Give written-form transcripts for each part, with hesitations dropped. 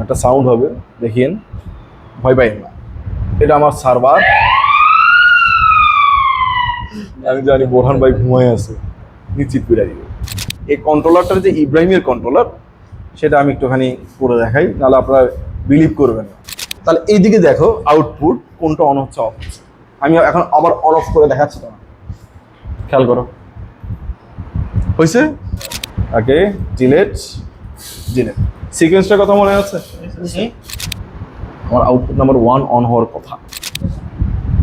একটা সাউন্ড হবে, দেখিয়েন, ভয় পাই না। এটা আমার সার্ভার। আমি জানি বোরহান ভাই ঘুমায় আছে, নিশ্চিত করে দিবে। এই কন্ট্রোলারটার যে ইব্রাহিমের কন্ট্রোলার, সেটা আমি একটুখানি করে দেখাই, নাহলে আপনারা বিলিভ করবেন না। তাহলে এইদিকে দেখো আউটপুট কোনটা অন হচ্ছে, অফ হচ্ছে। আমি এখন আবার অন অফ করে দেখাচ্ছি, তোমার খেয়াল করো, হয়েছে। ওকে, ডিলেট ডিলেট। সিকোয়েন্সটার কথা মনে আছে? আমার আউটপুট নাম্বার 1 অন হওয়ার কথা।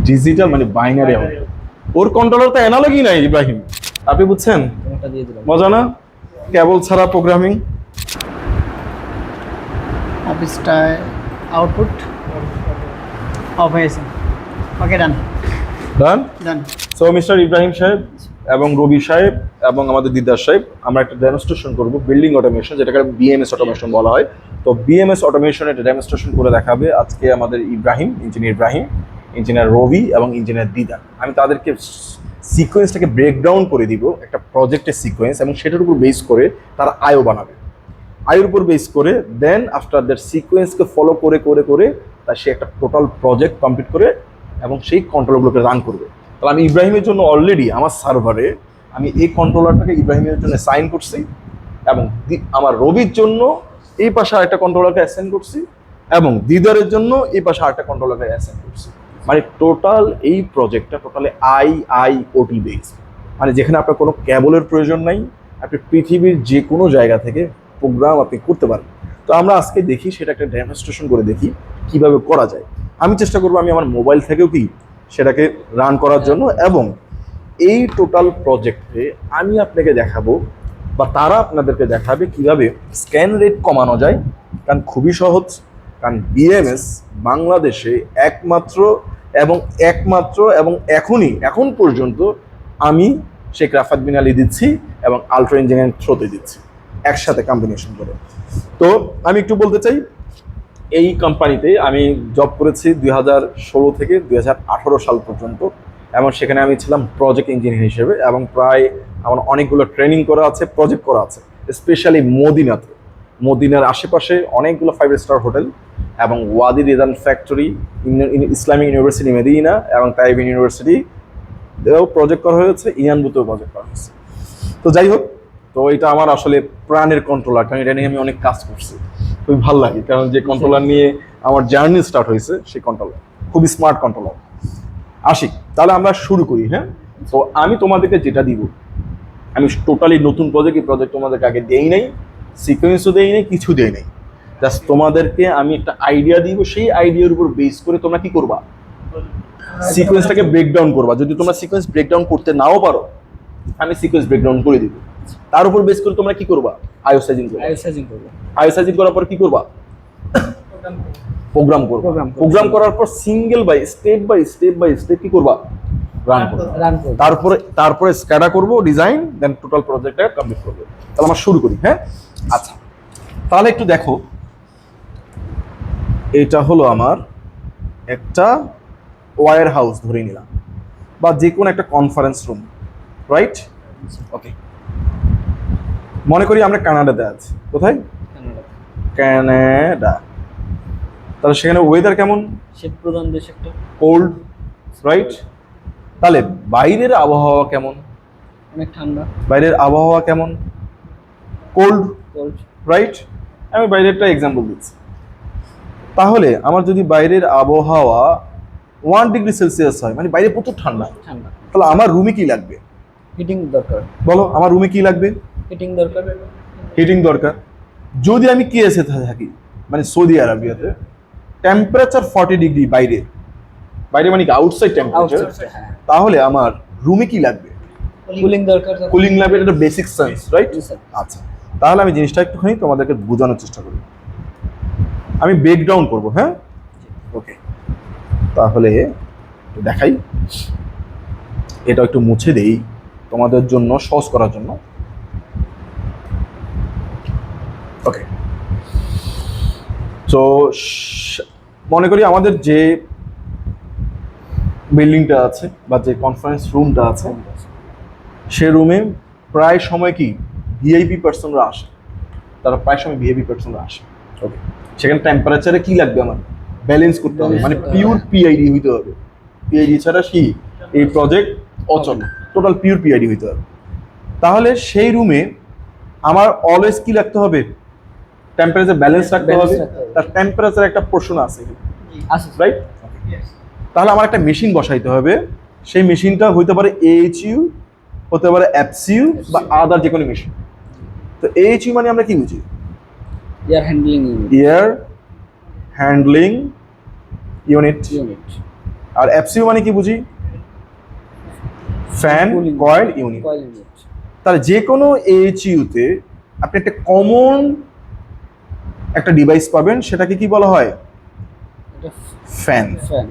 ডিজিটাল মানে বাইনারি আউটপুট। ওর কন্ট্রোলার তো অ্যানালগই নাই ইব্রাহিম, আপনি বুঝছেন? মজা না? কেবল ছাড়া প্রোগ্রামিং। অফিসটায় আউটপুট অফ হয়েছে। ওকে, ডান ডান। ডান। সো মিস্টার ইব্রাহিম সাহেব এবং রবি সাহেব এবং আমাদের দিদার সাহেব, আমরা একটা ডেমনস্ট্রেশন করবো বিল্ডিং অটোমেশন, যেটাকে বিএমএস অটোমেশন বলা হয়। তো বিএমএস অটোমেশন একটা ডেমনস্ট্রেশন করে দেখাবে আজকে আমাদের ইব্রাহিম, ইঞ্জিনিয়ার রবি এবং ইঞ্জিনিয়ার দিদার। আমি তাদেরকে সিকোয়েন্সটাকে ব্রেকডাউন করে দিব, একটা প্রজেক্টের সিকোয়েন্স, এবং সেটার উপর বেস করে তারা আয়ও বানাবে। আয়ের উপর বেস করে দেন আফটার দ্যাট সিকোয়েন্সকে ফলো করে করে করে তার সে একটা টোটাল প্রজেক্ট কমপ্লিট করে এবং সেই কন্ট্রোলগুলোকে রান করবে। তাহলে আমি ইব্রাহিমের জন্য অলরেডি আমার সার্ভারে আমি এই কন্ট্রোলারটাকে ইব্রাহিমের জন্য সাইন করছি, এবং আমার রবির জন্য এই পাশে আরেকটা কন্ট্রোলারকে অ্যাসাইন করছি, এবং দিদারের জন্য এই পাশে আরেকটা কন্ট্রোলারকে অ্যাসাইন করছি। মানে টোটাল এই প্রজেক্টটা টোটালি আইআইওটি বেস, মানে যেখানে আপনার কোনো ক্যাবলের প্রয়োজন নাই, আপনি পৃথিবীর যে কোনো জায়গা থেকে প্রোগ্রাম আপনি করতে পারেন। তো আমরা আজকে দেখি সেটা একটা ডেমনস্ট্রেশন করে দেখি কিভাবে করা যায়। আমি চেষ্টা করবো আমি আমার মোবাইল থেকেও কি সেটাকে রান করার জন্য, এবং এই টোটাল প্রজেক্টে আমি আপনাকে দেখাবো বা তারা আপনাদেরকে দেখাবে কিভাবে স্ক্যান রেট কমানো যায়। কারণ খুবই সহজ, কারণ বিএমএস বাংলাদেশে একমাত্র এবং এখন পর্যন্ত আমি শেখ রাফাত বিন আলী দিচ্ছি এবং আলট্রা ইঞ্জিনিয়ারিং থ্রোতে দিচ্ছি একসাথে কম্বিনেশন করে। তো আমি একটু বলতে চাই, এই কোম্পানিতে আমি জব করেছি 2016 থেকে 2018 সাল পর্যন্ত, এবং সেখানে আমি ছিলাম প্রজেক্ট ইঞ্জিনিয়ার হিসেবে, এবং প্রায় আমার অনেকগুলো ট্রেনিং করা আছে, প্রজেক্ট করা আছে, স্পেশালি মদিনার আশেপাশে অনেকগুলো 5 স্টার হোটেল এবং Wadi Ridan factory, Islamic university Medina এবং তাইবিন ইউনিভার্সিটি প্রজেক্ট করা হয়েছে, ইয়ানবুতেও প্রজেক্ট করা হয়েছে। তো যাই হোক, তো এটা আমার আসলে প্রাণের কন্ট্রোলার, কারণ এটা নিয়ে আমি অনেক কাজ করছি, খুবই ভালো লাগে, কারণ যে কন্ট্রোলার নিয়ে আমার জার্নি স্টার্ট হয়েছে সেই কন্ট্রোলার খুবই স্মার্ট কন্ট্রোলার। আসি তাহলে আমরা শুরু করি। হ্যাঁ, তো আমি তোমাদেরকে যেটা দিব, আমি টোটালি নতুন প্রজেক্ট, এই প্রজেক্ট তোমাদেরকে আগে দেই নাই, সিকোয়েন্সও দেই নাই, কিছু দেই নাই, জাস্ট তোমাদেরকে আমি একটা আইডিয়া দিব, সেই আইডিয়ার উপর বেস করে তোমরা কি করবা, সিকোয়েন্সটাকে ব্রেকডাউন করবা। যদি তোমরা সিকোয়েন্স ব্রেকডাউন করতে নাও পারো, আমি সিকোয়েন্স ব্রেকডাউন করে দিব, তার উপর বেস করে তোমরা কি করবা, আইও সাইজিং করার পর কি করবা, প্রোগ্রাম করবা। প্রোগ্রাম করার পর সিঙ্গেল বাই স্টেপ কি করবা, রান করবা। তারপরে স্ক্যাডা করবো, ডিজাইন, দেন টোটাল প্রজেক্টটা কমপ্লিট করবো। তাহলে আমরা শুরু করি। হ্যাঁ, আচ্ছা, তাহলে একটু দেখো, এটা হলো আমার একটা ওয়্যার হাউস ধরে নিলাম, বা যে কোনো একটা কনফারেন্স রুম, রাইট? ওকে, মনে করি আমরা কানাডাতে আছি। কোথায়? কানাডা। তাহলে সেখানে ওয়েদার কেমন? শীত প্রধান দেশ একটা। Cold, right? তাহলে বাইরের আবহাওয়া কেমন? অনেক ঠান্ডা। বাইরের আবহাওয়া কেমন? Cold, right? আমি বাইরেরটা এক্সাম্পল দিচ্ছি। তাহলে আমার যদি বাইরের আবহাওয়া 1 ডিগ্রি সেলসিয়াস হয়, মানে বাইরে প্রচুর ঠান্ডা, তাহলে আমার রুমে কি লাগবে? হিটিং দরকার। বলো, আমার রুমে কি লাগবে? হিটিং দরকার। যদি আমি কেএসএ থাকি, মানে সৌদি আরবিয়াতে, টেম্পারেচার 40 ডিগ্রি বাইরে মানে কি আউটসাইড টেম্পারেচার, তাহলে আমার রুমে কি লাগবে? কুলিং লাগবে। এটা বেসিক সায়েন্স, রাইট? আচ্ছা, তাহলে আমি জিনিসটা একটুখানি তোমাদেরকে বোঝানোর চেষ্টা করি, আমি ব্রেকডাউন করবো। হ্যাঁ, ওকে, তাহলে দেখাই, এটা একটু মুছে দেই তোমাদের জন্য সহজ করার জন্য। ওকে, তো মনে করি আমাদের যে বিল্ডিংটা আছে বা যে কনফারেন্স রুমটা আছে, সে রুমে প্রায় সময় কি ভিআইপি পার্সনরা আসে, তারা প্রায় সময় ভিআইপি পার্সনরা আসে। ওকে, সেখানে টেম্পারেচারে কি লাগবে আমার ব্যালেন্স করতে হবে, মানে পিওর পিআইডি হইতে হবে। পিআইডি ছাড়া কি এই প্রজেক্ট অচল, টোটাল পিওর পিআইডি হইতে হবে। তাহলে সেই রুমে আমার অলওয়েজ কি রাখতে হবে, টেম্পারেচার ব্যালেন্স রাখতে Balance হবে। রাখতে হবে। তার টেম্পারেচার একটা পোর্শন আছে, আছে রাইট? তাহলে আমার একটা মেশিন বসাইতে হবে। সেই মেশিনটা হইতে পারে AHU, হতে পারে FCU বা আদার যে কোনো মেশিন। তো AHU মানে আমরা কি বুঝি? Air handling unit. Air handling unit. Unit. আর FCU মানে কি বুঝি? Fan Cooling coil unit. Coil unit. তাহলে যে কোনো AHU তে আপনি একটা কমন একটা ডিভাইস পাবেন, সেটাকে কি বলা হয়? এটা ফ্যান। ফ্যান।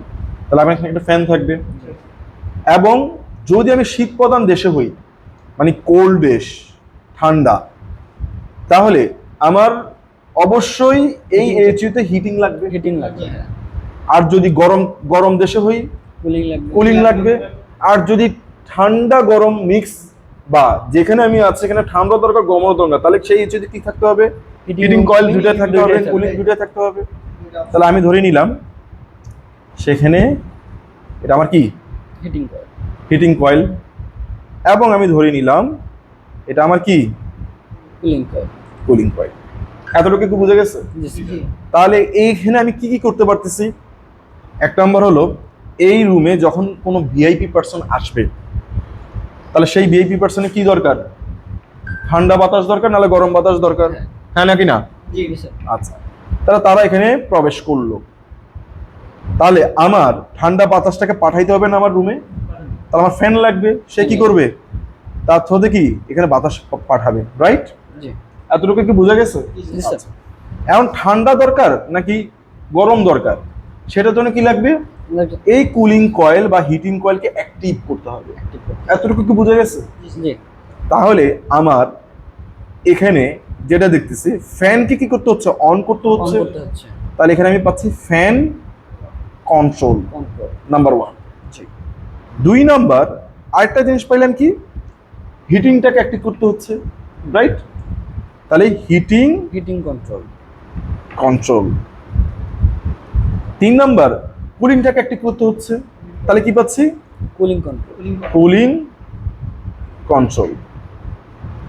তাহলে আমার এখানে একটা ফ্যান থাকবে। এবং যদি আমি শীত প্রধান দেশে হই, মানে কোল্ড দেশ, ঠান্ডা, তাহলে আমার অবশ্যই এই AHU-তে হিটিং লাগবে। হিটিং লাগবে। আর যদি গরম গরম দেশে হই, কুলিং লাগবে। কুলিং লাগবে। আর যদি ঠান্ডা গরম মিক্স বা যেখানে আমি আছি সেখানে ঠান্ডা দরকার গরম দরকার, তাহলে সেই AHU-তে কি থাকতে হবে? হিটিং কয়েল দুইটাই থাকতে হবে, দুইটাই কুলিং থাকবে। দুইটাই থাকতে হবে। তাহলে আমি ধরে নিলাম সেখানে এটা আমার কি হিটিং কয়েল। হিটিং কয়েল, এবং আমি ধরে নিলাম এটা আমার কি কুলিং কয়েল। Cooling coil. এতটুকু কি বুঝে গেছে? জি। তাহলে এইখানে আমি কি কি করতে পারতেছি? এক নম্বর হলো, এই রুমে যখন কোনো ভিআইপি পার্সন আসবে, তাহলে সেই ভিআইপি পার্সনে কি দরকার? ঠান্ডা বাতাস দরকার, নাহলে গরম বাতাস দরকার, হ্যাঁ নাকি না? জি স্যার। আচ্ছা, তাহলে তারা এখানে প্রবেশ করলো। তাহলে আমার ঠান্ডা বাতাসটাকে পাঠাইতে হবে না আমার রুমে, তাহলে আমার ফ্যান লাগবে। সে কি করবে? তার থ্রুতে কি এখানে বাতাস পাঠাবে, রাইট? জি। এতটুকু কি বোঝা গেছে? জি স্যার। আচ্ছা। এখন ঠান্ডা দরকার নাকি গরম দরকার, সেটার জন্য কি লাগবে? এই কুলিং কয়েল বা হিটিং কয়েলকে অ্যাক্টিভ করতে হবে। এতটুকু কি বোঝা গেছে? জি। তাহলে আমার এখানে যেটা দেখতেছি, ফ্যানকে কি করতে হচ্ছে? অন করতে অন হচ্ছে। করতে হচ্ছে। তাহলে এখানে আমি পাচ্ছি ফ্যান কন্ট্রোল, কন্ট্রোল। নাম্বার 1। দুই নাম্বার আরেকটা জিনিস পাইলাম কি, হিটিংটাকে অ্যাক্টিভ করতে হচ্ছে, রাইট? তাহলে heating heating control. Control. 3 number কুলিংটাকে অ্যাক্টিভ করতে হচ্ছে, তাহলে কি পাচ্ছি? Cooling control. Cooling control.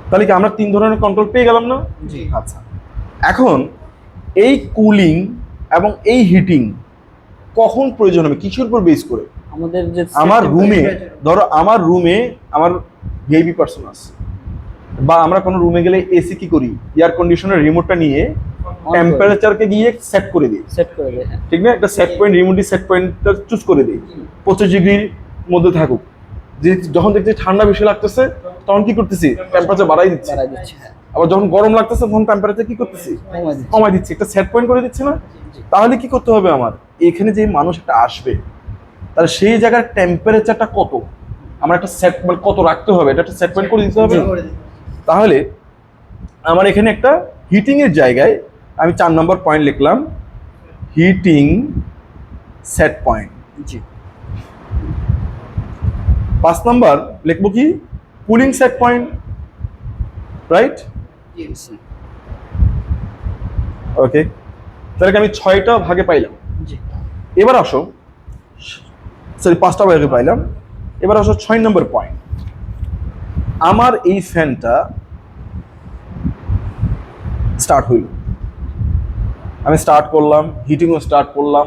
তাহলে কি আমরা 3 ধরনের কন্ট্রোল পেয়ে গেলাম না? জি। আচ্ছা, এখন এই কুলিং এবং এই হিটিং কখন প্রয়োজন হবে, কিসের উপর বেস করে? আমাদের যে আমার রুমে, ধরো আমার রুমে আমার ভিআইপি পার্সন আছে, বা আমরা কোনো রুমে গেলে এসি কি করি, এয়ার কন্ডিশনের রিমোটটা নিয়ে টেম্পারেচারকে গিয়ে সেট করে দিই, সেট করে দেয়। হ্যাঁ। ঠিক না? একটা সেট পয়েন্ট, রিমোটলি সেট পয়েন্টটা চুজ করে দিই 25 ডিগ্রির মধ্যে থাকুক। যে যখন দেখছি ঠান্ডা বেশি লাগতেছে, তখন কি করতেছি? টেম্পারেচার বাড়াই দিচ্ছি। বাড়াই দিচ্ছে। হ্যাঁ। আবার যখন গরম লাগতেছে, তখন টেম্পারেচার কি করতেছি? কমাই দিচ্ছে। কমাই দিচ্ছি। একটা সেট পয়েন্ট করে দিচ্ছি না? তাহলে কি করতে হবে আমার? এখানে যে মানুষ একটা আসবে, তাহলে সেই জায়গার টেম্পারেচারটা কত, আমার একটা সেট মানে কত রাখতে হবে, এটা একটা সেট পয়েন্ট করে দিতে হবে। তাহলে আমার এখানে একটা হিটিং এর জায়গায় আমি 4 নম্বর পয়েন্ট লিখলাম, হিটিং সেট পয়েন্ট। জি। 5 নম্বর লিখবো কি? Cooling set point, right? Okay, তাহলে আমি 6টা ভাগে পাইলাম। জি। এবার আসো, সরি 5টা ভাগে পাইলাম। এবার আসো 6 নম্বর পয়েন্ট। আমার এই ফ্যানটা স্টার্ট হইল, আমি স্টার্ট করলাম, হিটিংও স্টার্ট করলাম,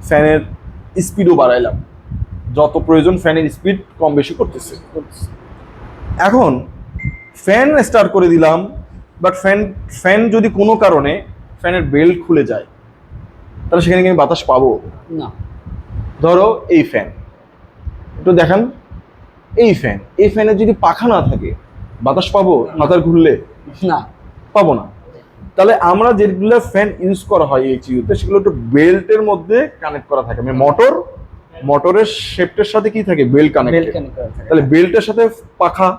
ফ্যানের স্পিডও বাড়াইলাম, যত প্রয়োজন ফ্যানের স্পিড কম বেশি করতেছে। এখন ফ্যান স্টার্ট করে দিলাম, বাট ফ্যান যদি কোনো কারণে ফ্যানের বেল্ট খুলে যায়, তাহলে সেখানে কি আমি বাতাস পাবো? না। ধরো এই ফ্যান, একটু দেখান, এই ফ্যানের যদি পাখা না থাকে, বাতাস পাবো মাথার ঘুরলে? না, পাবো না। তাহলে আমরা যেগুলো ফ্যান ইউজ করা হয় এইচইউতে, সেগুলো একটু বেল্টের মধ্যে কানেক্ট করা থাকে, মানে মোটরের শেপটের সাথে কি থাকে? Belt belt connect. কানেক্ট করা থাকে। তাহলে বেল্টের সাথে পাখা,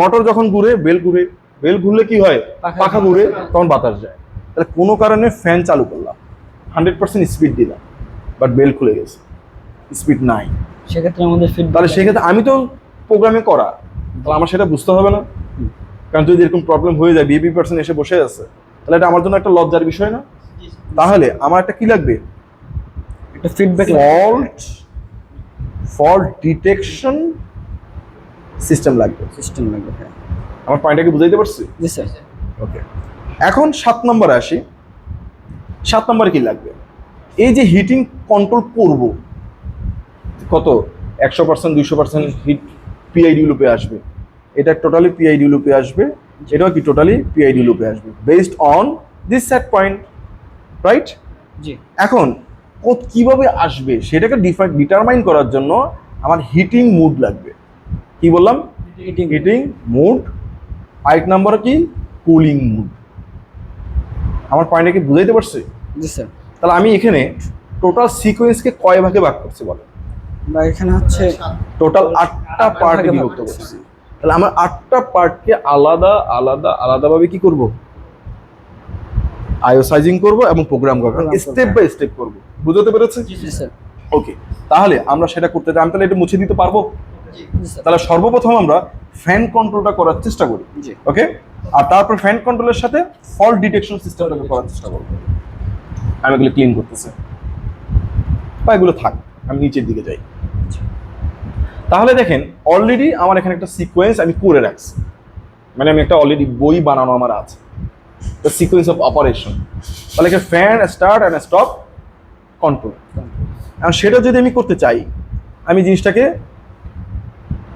মোটর যখন ঘুরে, বেল্ট ঘুরলে কি হয়? পাখা ঘুরে, তখন বাতাস যায়। তাহলে কোনো কারণে ফ্যান চালু করলাম, 100% স্পিড দিলাম, বাট বেল্ট খুলে গেছে, স্পিড নাই। সেক্ষেত্রে আমাদের ফিডব্যাক, তাহলে সেক্ষেত্রে আমি তো প্রোগ্রামে করা, তাহলে আমার সেটা বুঝতে হবে না? কারণ যদি এরকম প্রবলেম হয়ে যায়, বিএপি পার্সন এসে বসে আছে, তাহলে এটা আমার জন্য একটা লজ্জার বিষয় না? তাহলে আমার একটা কি লাগবে? একটা ফিডব্যাক ফল্ট ডিটেকশন সিস্টেম লাগবে। সিস্টেম লাগবে। হ্যাঁ আমার পয়েন্টটা কি বুঝাইতে পারছি? জি স্যার। ওকে, এখন 7 নম্বরে আসি। 7 নম্বরে কি লাগবে? এই যে হিটিং কন্ট্রোল করব, কত 100% 200% হিট পিআইডি লুপে আসবে, এটা টোটালি পিআইডি লুপে আসবে, এটাও কি টোটালি পিআইডি লুপে আসবে based on this set point, right? জি এখন কিভাবে আসবে সেটাকে ডিটারমাইন করার জন্য আমার হিটিং মুড লাগবে। কি বললাম? Heating mode. আরেক নম্বর কি? Cooling mode. আমার পয়েন্টটা কি বুঝাইতে পারছি? জি স্যার। তাহলে আমি এখানে টোটাল সিকোয়েন্সকে কয় ভাগে ভাগ করছি বলো? আমরা এখানে হচ্ছে টোটাল 8টা পার্টে বিভক্ত করছি। তাহলে আমার 8টা পার্টকে আলাদা আলাদা আলাদাভাবে কি করব? আয়োসাইজিং করব এবং প্রোগ্রাম করব, স্টেপ বাই স্টেপ করব। বুঝতে পেরেছেন? জি স্যার। ওকে, তাহলে আমরা সেটা করতে চাই। আমি তাহলে এটা মুছে দিতে পারবো? জি স্যার। তাহলে সর্বপ্রথম আমরা ফ্যান কন্ট্রোলটা করার চেষ্টা করি। জি ওকে, আর তারপর ফ্যান কন্ট্রোলের সাথে ফল্ট ডিটেকশন সিস্টেমটাকে করার চেষ্টা করব। আমি এগুলো ক্লিন করতেছি, বা এগুলো থাক, আমি নিচের দিকে যাই। তাহলে দেখেন অলরেডি আমার এখানে একটা সিকোয়েন্স আমি করে রাখছি, মানে আমি একটা অলরেডি বই বানানো আমার আছে, দ্য সিকোয়েন্স অফ অপারেশন। তাহলে fan start and stop control. আর সেটা যদি আমি করতে চাই, আমি জিনিসটাকে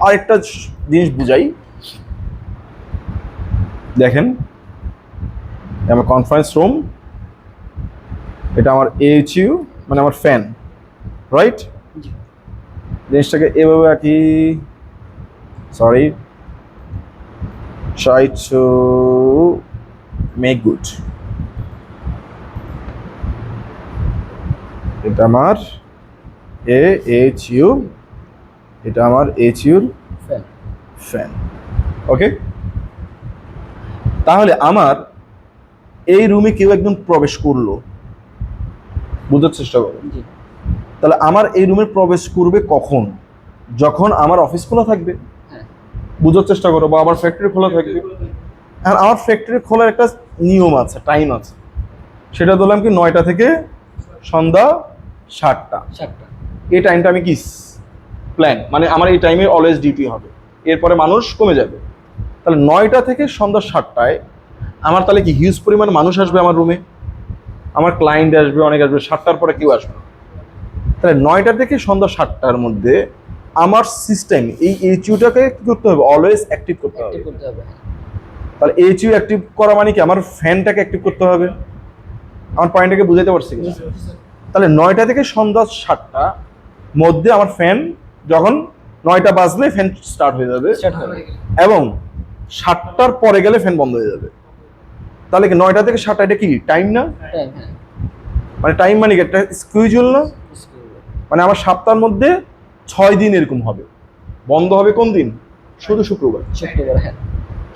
আরেকটা জিনিস বুঝাই। দেখেন আমার কনফারেন্স রুম, এটা আমার এইচইউ মানে আমার ফ্যান, রাইট? জিনিসটাকে এভাবে আঁকি, sorry, try to make good. এটা আমার এইচইউ, এটা আমার এইচইউর ফ্যান। ফ্যান। ওকে, তাহলে আমার এই রুমে কেউ একজন প্রবেশ করলো, বুঝার চেষ্টা করো। জি তাহলে আমার এই রুমে প্রবেশ করবে কখন? যখন আমার অফিস খোলা থাকবে। হ্যাঁ। বুঝার চেষ্টা করো, বা আমার ফ্যাক্টরি খোলা থাকবে। আর আমার ফ্যাক্টরি খোলার একটা নিয়ম আছে, টাইম আছে, সেটা বললাম কি 9টা থেকে সন্ধ্যা 7টা। এই টাইমটা আমি কি প্ল্যান, মানে আমার এই টাইমে অলওয়েজ ডিউটি হবে, এরপরে মানুষ কমে যাবে। তাহলে 9টা থেকে সন্ধ্যা 7টায় আমার তাহলে কি হিউজ পরিমাণ মানুষ আসবে আমার রুমে, আমার ক্লায়েন্ট আসবে, অনেক আসবে। 7টার পরে কেউ আসবে না। তাহলে 9টা থেকে সন্ধ্যা 7টার মধ্যে আমার সিস্টেম এই এইচইউটাকে কি করতে হবে? অলওয়েজ অ্যাক্টিভ করতে হবে। তাহলে এইচইউ অ্যাক্টিভ করা মানে কি আমার ফ্যানটাকে অ্যাক্টিভ করতে হবে। আমার পয়েন্টটাকে বুঝাইতে পারছি কিনা? তাহলে 9টা থেকে সন্ধ্যা 7টা মধ্যে আমার ফ্যান, যখন 9টা বাজলে ফ্যান স্টার্ট হয়ে যাবে, এবং 7টার পরে গেলে ফ্যান বন্ধ হয়ে যাবে। তাহলে কি 9টা থেকে 7টা এটা কি টাইম না? মানে টাইম মানে কি একটা স্কিউজুয়াল না? মানে আমার সপ্তাহের মধ্যে 6 দিন এরকম হবে, বন্ধ হবে কোন দিন? শুধু শুক্রবার।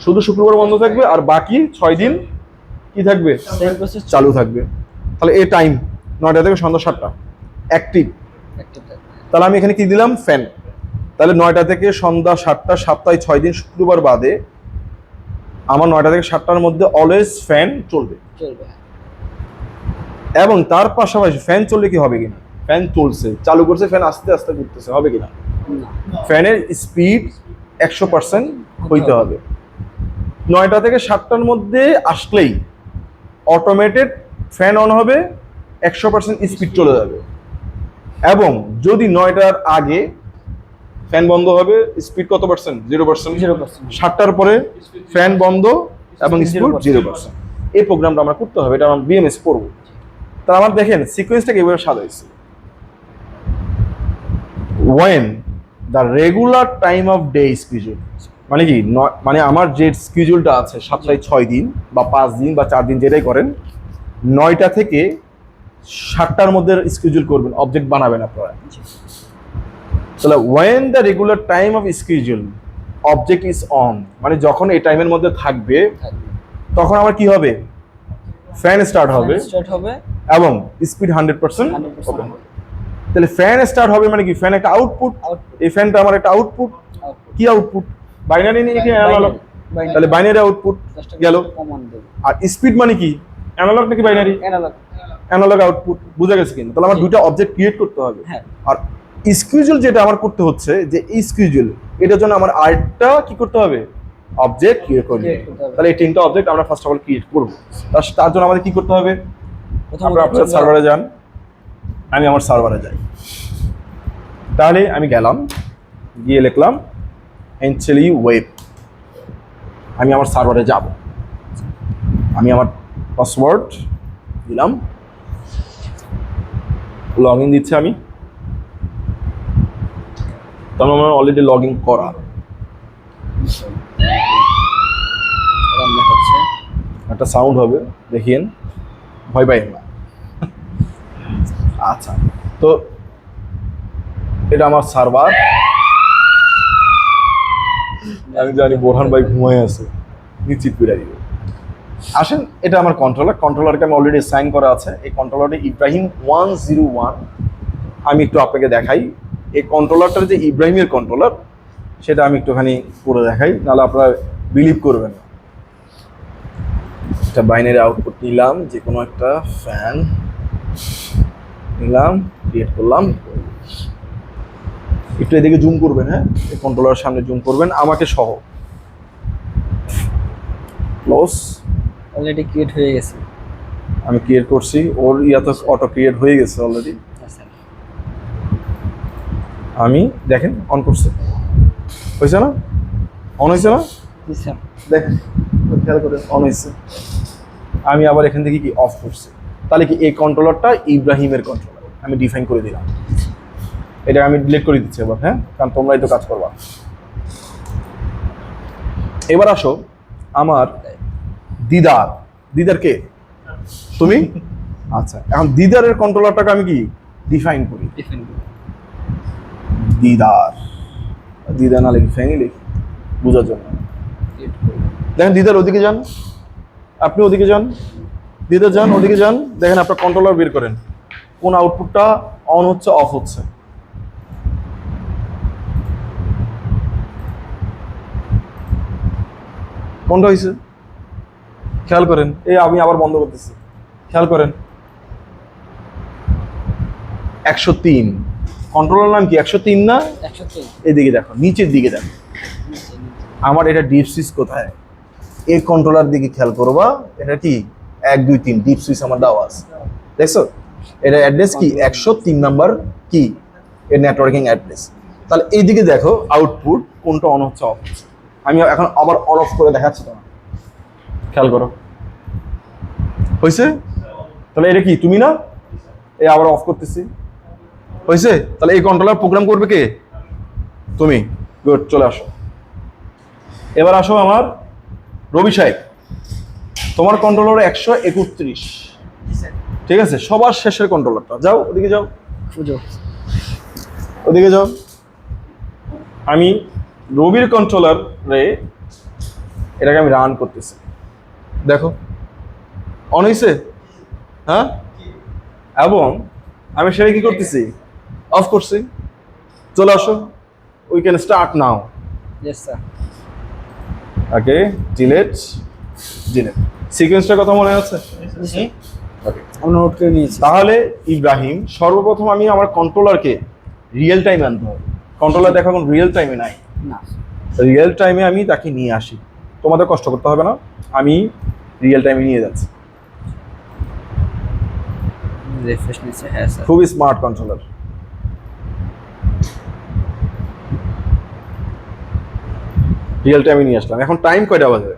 শুধু শুক্রবার বন্ধ থাকবে, আর বাকি 6 দিন কি থাকবে? চালু থাকবে। তাহলে এই টাইম 9টা থেকে সন্ধ্যা 7টা অ্যাক্টিভ। তাহলে আমি এখানে কি দিলাম? ফ্যান। তাহলে 9টা থেকে সন্ধ্যা 7টা, সপ্তাহে 6 দিন, শুক্রবার বাদে আমার 9টা থেকে 7টার মধ্যে অলওয়েজ ফ্যান চলবে। এবং তার পাশাপাশি ফ্যান চললে কি হবে কিনা? ফ্যান চলছে, চালু করছে, ফ্যান আস্তে আস্তে ঘুরতেছে, হবে কিনা? ফ্যানের স্পিড 100% হইতে হবে। 9টা থেকে 7টার মধ্যে আসলেই অটোমেটেড ফ্যান অন হবে, 100% স্পিড চলে যাবে। এবং যদি 9টার আগে ফ্যান বন্ধ হবে, স্পিড কত পার্সেন্ট? 0%। 7টার পরে ফ্যান বন্ধ এবং স্পিড 0%। এই প্রোগ্রামটা আমরা করতে হবে, এটা আমরা বিএমএস করবো। তা আমার দেখেন সিকোয়েন্সটাকে এভাবে সাজাইছি। when the regular time of day schedule, মানে কি মানে আমার যে স্কিডিউলটা আছে সপ্তাহে 6 দিন বা 5 দিন বা 4 দিন যেটাই করেন, 9টা থেকে 7টার মধ্যে স্কিডিউল করবেন, অবজেক্ট বানাবেন আপনারা। তাহলে when the regular time of schedule object is on, মানে যখন এই টাইমের মধ্যে থাকবে তখন আমার কি হবে? ফ্যান স্টার্ট হবে এবং স্পিড 100% হবে। তাহলে ফ্যান স্টার্ট হবে মানে কি? ফ্যান একটা আউটপুট। এই ফ্যানটা আমার একটা আউটপুট। কি আউটপুট? বাইনারি নিয়ে কি আনালগ? তাহলে বাইনারি আউটপুট গেল। কমন দেব আর স্পিড মানে কি, অ্যানালগ নাকি বাইনারি? অ্যানালগ। অ্যানালগ আউটপুট, বুঝা গেছে কিনা? তাহলে আমার জি। দুটো অবজেক্ট ক্রিয়েট করতে হবে। হ্যাঁ আর স্কুইজুয়াল যেটা আমার করতে হচ্ছে, যে স্কুইজুয়াল, এটার জন্য আমার আরেকটা কি করতে হবে, অবজেক্ট ক্রিয়েট করতে Create হবে। করতে হবে। তাহলে এই তিনটা অবজেক্ট আমরা ফার্স্ট অফ অল ক্রিয়েট করব। তার জন্য আমাদের কি করতে হবে, প্রথমত আপনারা আপনার সার্ভারে যান, আমি আমার সার্ভারে যাই। তাহলে আমি গেলাম, গিয়ে লিখলাম এনচেলি ওয়েব। আমি আমার সার্ভারে যাব, আমি আমার পাসওয়ার্ড দিলাম, লগ ইন দিচ্ছি আমি। তখন আমার অলরেডি লগ ইন করা। রান দেখাচ্ছে। একটা সাউন্ড হবে, দেখিয়েন, ভয় পাই না। আচ্ছা, তো এটা আমার সার্ভার। আমি জানি বোরহান ভাই ঘুমায় আছে, নিশ্চিত করে দিবে। আসেন, এটা আমার কন্ট্রোলার। কন্ট্রোলারকে আমি অলরেডি সাইন করা আছে। এই কন্ট্রোলারটি ইব্রাহিম 101। আমি একটু আপনাকে দেখাই এই কন্ট্রোলারটার যে ইব্রাহিমের কন্ট্রোলার, সেটা আমি একটুখানি করে দেখাই, নাহলে আপনারা বিলিভ করবেন না। একটা বাইনারি আউটপুট নিলাম, যে কোনো একটা ফ্যান নিলাম, ক্রিয়েট করলাম। একটু এদিকে জুম করবেন, হ্যাঁ, এই কন্ট্রোলারের সামনে জুম করবেন আমাকে সহ। ক্লোজ। অলরেডি ক্রিয়েট হয়ে গেছে। আমি ক্রিয়েট করছি, ওর তো অটো ক্রিয়েট হয়ে গেছে অলরেডি। আচ্ছা আমি দেখেন অন করছে, হয়েছে না? অন হয়েছে না? জি স্যার। দেখেন, খেয়াল করে অন হয়েছে। আমি আবার এখান থেকে কি অফ করছি। তাহলে কি এই কন্ট্রোলারটা ইব্রাহিমের কন্ট্রোলার আমি ডিফাইন করে দিলাম। এটা আমি ডিলিট করে দিচ্ছি এবার, হ্যাঁ, কারণ তোমরাই তো কাজ করবা। এবার আসো আমার দিদার। দিদার কে? তুমি? আচ্ছা, এখন দিদারের কন্ট্রোলারটাকে আমি কি ডিফাইন করি। দিদার, দিদার না লিখি, ফ্যানি লিখি বোঝার জন্য। দেখেন দিদার ওদিকে যান, আপনি ওদিকে যান, দিদার যান, ওদিকে যান। দেখেন আপনার কন্ট্রোলার বের করেন, কোন আউটপুটটা অন হচ্ছে, অফ হচ্ছে। কোনটা হয়েছে খেয়াল করেন। এই আমি আবার বন্ধ করতেছি, খেয়াল করেন। 103 কন্ট্রোলার নাম কি? 103 না? 103। এদিকে দেখো, নিচের দিকে দেখো, আমার এটা ডিপ সুইচ কোথায়, এই কন্ট্রোলার দিকে খেয়াল করবা। এটা কি 1 2 3 ডিপ সুইচ আমার দেওয়া আছে, দেখছো? এটা অ্যাড্রেস কি 103 নাম্বার কি এর নেটওয়ার্কিং অ্যাড্রেস। তাহলে এইদিকে দেখো আউটপুট কোনটা অন হচ্ছে, অফ হচ্ছে। আমি এখন আবার অন অফ করে দেখাচ্ছি তোমার, খেয়াল করো, হয়েছে? তাহলে এটা কি তুমি না? এই আবার অফ করতেছি, হয়েছে? তাহলে এই কন্ট্রোলার প্রোগ্রাম করবে কে? তুমি। গুড, চলে আসো। এবার আসো আমার রবি সাহেব, তোমার কন্ট্রোলার 131। ঠিক আছে, সবার শেষের কন্ট্রোলারটা। যাও ওদিকে, যাও বুঝো। ওদিকে যাও। আমি রবির কন্ট্রোলার রে এটাকে আমি রান করতেছি, দেখো অন হয়েছে, হ্যাঁ। এবং আমি সেটা কি করতেছি, অফ করছি। চলে আসো, we can start now. Yes sir. Okay, delete delete. সিকোয়েন্সটার কথা মনে আছে? ওকে, আমরা নোট করে নিয়েছি। তাহলে ইব্রাহিম সর্বপ্রথম আমি আমার কন্ট্রোলারকে রিয়েল টাইমে আনতে হবে। কন্ট্রোলার দেখো এখন রিয়েল টাইমে নাই, না রিয়েল টাইমে আমি তাকে নিয়ে আসি। তোমাদের কষ্ট করতে হবে না, আমি রিয়েল টাইমে নিয়ে যাচ্ছি। রিফ্রেশ নিচ্ছে। হ্যাঁ স্যার। খুবই স্মার্ট কন্ট্রোলার। রিয়েল টাইমে নিয়ে আসলাম। এখন টাইম কয়টা বাজে?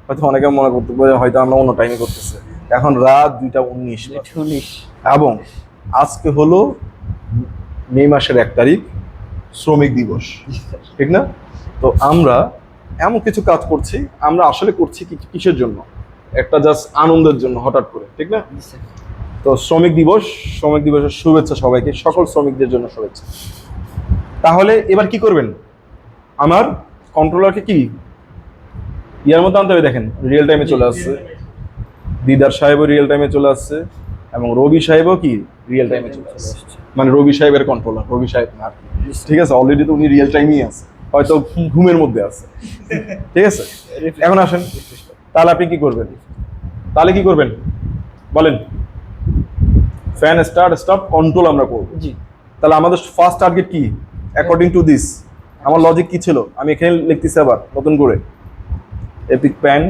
হয়তো অনেকে মনে করতে পারে হয়তো আমরা অন্য টাইমে করতেছি। এখন রাত 2:19 বাজে। 19। এবং আজকে হলো মে মাসের 1 তারিখ, শ্রমিক দিবস, ঠিক না? তো আমরা এমন কিছু কাজ করছি, আমরা আসলে করছি কিসের জন্য? একটা জাস্ট আনন্দের জন্য, হঠাৎ করে, ঠিক না? তো শ্রমিক দিবস, শ্রমিক দিবসের শুভেচ্ছা সবাইকে, সকল শ্রমিকদের জন্য শুভেচ্ছা। তাহলে এবার কি করবেন, আমার কন্ট্রোলারকে কি ইয়ার মধ্যে আনতে হবে। দেখেন রিয়েল টাইমে চলে আসছে, দিদার সাহেবও রিয়েল টাইমে চলে আসছে, এবং রবি সাহেবও কি রিয়েল টাইমে চলে আসছে। মানে রবি সাহেবের কন্ট্রোলার, রবি সাহেব না, ঠিক আছে? অলরেডি তো উনি রিয়েল টাইমেই আছে। হয়তো ঘুমের মধ্যে আছে, ঠিক আছে? এখন আসেন, তাহলে আপনি কি করবেন? তাহলে কি করবেন বলেন? ফ্যান স্টার্ট স্টপ কন্ট্রোল আমরা করব। জি। তাহলে আমাদের ফার্স্ট টার্গেট কি অ্যাকর্ডিং টু দিস? আমার লজিক কি ছিল? আমি এখানে লিখতেছি আবার নতুন করে এপিক প্যান।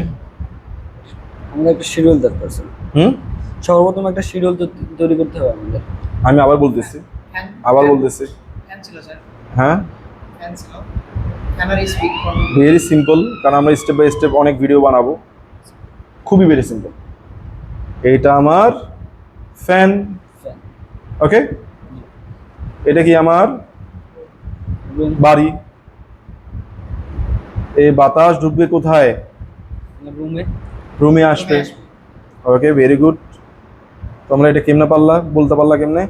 আমাদের একটা শিডিউল দরকার স্যার। সর্বপ্রথম একটা শিডিউল তৈরি করতে হবে আমাদের। আমি আবার বলতেছি, ফ্যান ছিল স্যার, হ্যাঁ ফ্যান ছিল, ফ্যানের স্পিড ভেরি সিম্পল, কারণ আমরা স্টেপ বাই স্টেপ অনেক ভিডিও বানাবো। খুবই ভেরি সিম্পল। এইটা আমার ফ্যান, ফ্যান। ওকে? এটা কি আমার রুম। বাড়ি। এই বাতাস ঢুকবে কোথায়? রুমে। রুমে আসবে। ওকে, ভেরি গুড। তোমরা এটা কেমনে পারলা, বলতে পারলা কেমনে?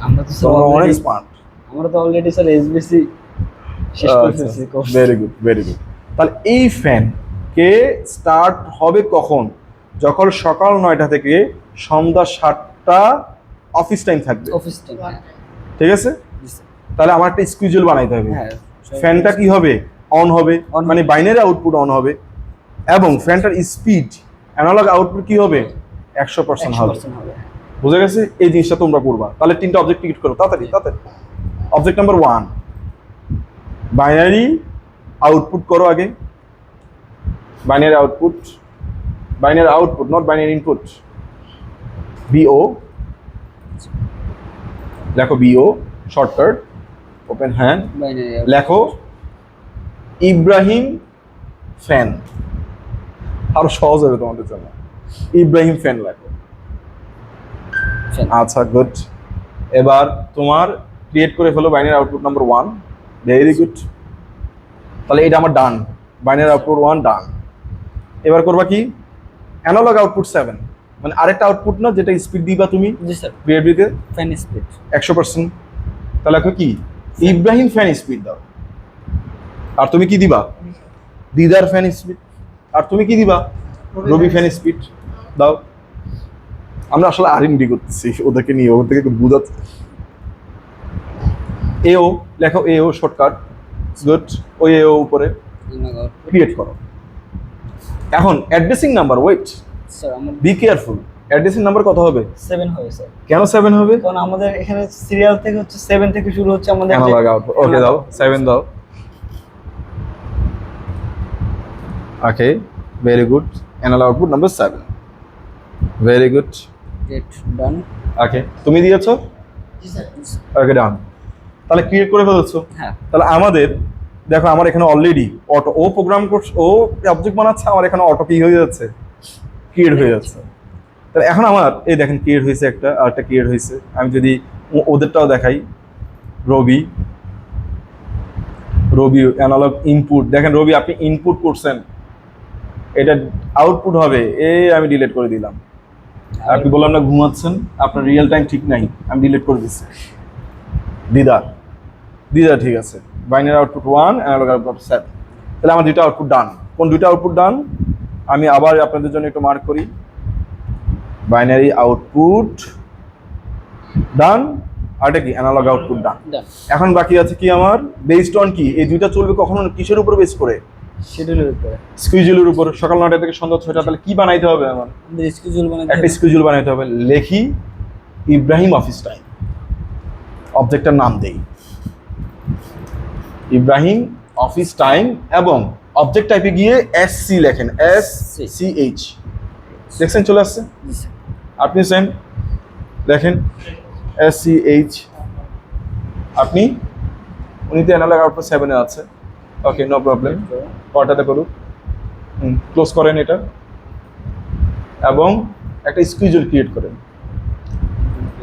আমরা তো তোমরা অনেক অলরেডি স্মার্ট। আমরা তো অলরেডি স্যার এসবিসি শেষ করে ফেলছি course. Very good, very good. তাহলে এই ফ্যান কে স্টার্ট হবে কখন? যখন সকাল 9টা থেকে সন্ধ্যা 7টা অফিস টাইম থাকবে, অফিস টাইম। ঠিক আছে? জি স্যার। তাহলে আমার একটা স্কিউজুয়াল বানাইতে হবে। হ্যাঁ। ফ্যানটা কি হবে? অন হবে, On মানে বাইনারি আউটপুট অন হবে, এবং ফ্যানটার স্পিড অ্যানালগ আউটপুট কি হবে? 100% হবে। 100% হবে। বুঝে গেছে? এই জিনিসটা তোমরা করবা। তাহলে তিনটা অবজেক্ট ক্রিয়েট করো তাড়াতাড়ি তাড়াতাড়ি। অবজেক্ট নাম্বার 1, বাইনারি আউটপুট করো আগে। Binary output, not binary input. BO লেখো, BO shortcut, open hand, binary লেখো ইব্রাহিম ফ্যান। আরো সহজ হবে তোমাদের জন্য। ইব্রাহিম ফ্যান লেখো। আচ্ছা, গুড। এবার তোমার ক্রিয়েট করে ফেলো binary output number 1। Very good. তাহলে এটা আমার ডান, বাইনারি আউটপুট 1 ডান। এবার করবা কি? অ্যানালগ আউটপুট 7, মানে আরেকটা আউটপুট না, যেটা স্পিড দিবা তুমি জি স্যার। বিএফডিতে ফ্যান স্পিড 100%। তাহলে এখন কি? ইব্রাহিম ফ্যান স্পিড দাও। আর তুমি কি দিবা? দিদার ফ্যান স্পিড। আর তুমি কি দিবা? রবি ফ্যান স্পিড দাও। আমরা আসলে R&D করতেছি ওদেরকে নিয়ে, ওদের থেকে বুঝাচ্ছি। এও লেখো, এও শর্টকাট, গুড। ওই এও উপরে ক্রিয়েট করো। এখন অ্যাড্রেসিং নাম্বার, ওয়েট, স্যার আমার বি কেয়ারফুল। অ্যাড্রেসিং নাম্বার কত হবে? 7 হবে স্যার। কেন 7 হবে? কারণ আমাদের এখানে সিরিয়াল থেকে হচ্ছে 7 থেকে শুরু হচ্ছে আমাদের অ্যানালগ আউটপুট। ওকে, দাও 7 দাও। Okay, very good. Analog output number 7, very good. Get done. Okay, তুমি দিয়েছো? জি স্যার। Okay, done. তাহলে ক্রিয়েট করে ফেলেছো। হ্যাঁ। তাহলে আমাদের দেখো, আমার এখানে অলরেডি অটো, ও প্রোগ্রাম করছে, ও অবজেক্ট বানাচ্ছে, আমার এখানে অটো কি হয়ে যাচ্ছে? ক্রিয়েট হয়ে যাচ্ছে। তাহলে এখন আমার এই দেখেন ক্রিয়েট হয়েছে একটা, আর একটা ক্রিয়েট হয়েছে। আমি যদি ওদেরটাও দেখাই, রবি অ্যানালগ ইনপুট, দেখেন রবি আপনি ইনপুট করছেন, এটা আউটপুট হবে। আমি ডিলিট করে দিলাম। আপনি বললাম না ঘুমাচ্ছেন, আপনার রিয়েল টাইম ঠিক নাই, আমি ডিলিট করে দিচ্ছি। দিদা ঠিক আছে। Binary output 1, analog output 7। তাহলে আমার দুইটা আউটপুট ডান। কোন দুইটা আউটপুট ডান? আমি আবার আপনাদের জন্য একটু মার্ক করি। বাইনারি আউটপুট ডান, আর এটা কি? অ্যানালগ আউটপুট ডান। ডান। এখন বাকি আছে কি আমার? বেসড অন কি? এই দুইটা চলবে কখনো কিসের উপর বেস করে? শিডিউলের উপরে। স্কিউজুলের উপর। সকাল 9টা থেকে সন্ধ্যা 6টা। তাহলে কি বানাইতে হবে আমার? আমাদের স্কেডিউল বানাতে একটা স্কিউজুল বানাইতে হবে। লেখি ইব্রাহিম অফিস টাইম, অবজেক্টের নাম দেই ইব্রাহিম অফিস টাইম, এবং অবজেক্ট টাইপে গিয়ে SC লেখেন, SCH। দেখছেন চলে আসছে? জি স্যার। আপনি সেম দেখেন SCH। আপনি উনিতে অ্যানালগ আউটপুট 7 এ আছে। ওকে, নো প্রবলেম। কটাতে করুক, ক্লোজ করেন এটা, এবং একটা স্কিউজুল ক্রিয়েট করেন।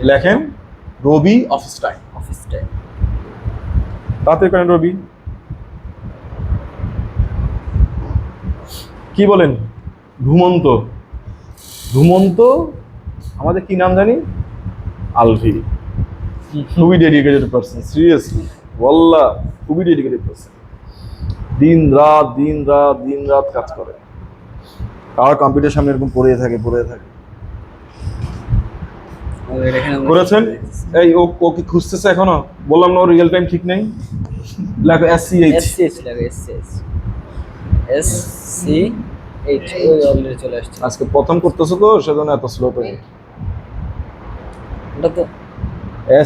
লেখেন রবি অফিস টাইম। Office time. তাড়াতাড়ি করেন রবি। কি বলেন? ঘুমন্ত আমাদের কি নাম জানি? আলভি। খুবই ডেডিকেটেড পারসন, সিরিয়াসলি ওয়াল্লাহ, খুবই ডেডিকেটেড পারসন। দিন রাত কাজ করে। আর কম্পিউটার সামনে এরকম পড়ে থাকে। আমাদের এখানে আমরা করেছেন? এই ও কি খুঁজতেছে এখনো? বললাম না রিয়েল টাইম ঠিক নেই। লেখো SCH। SCH লাগে SCH SCH ওই অলরেডি চলে আসছে। আজকে প্রথম করতেছো তো সেজন্য এত স্লো পেয়ে। এটা তো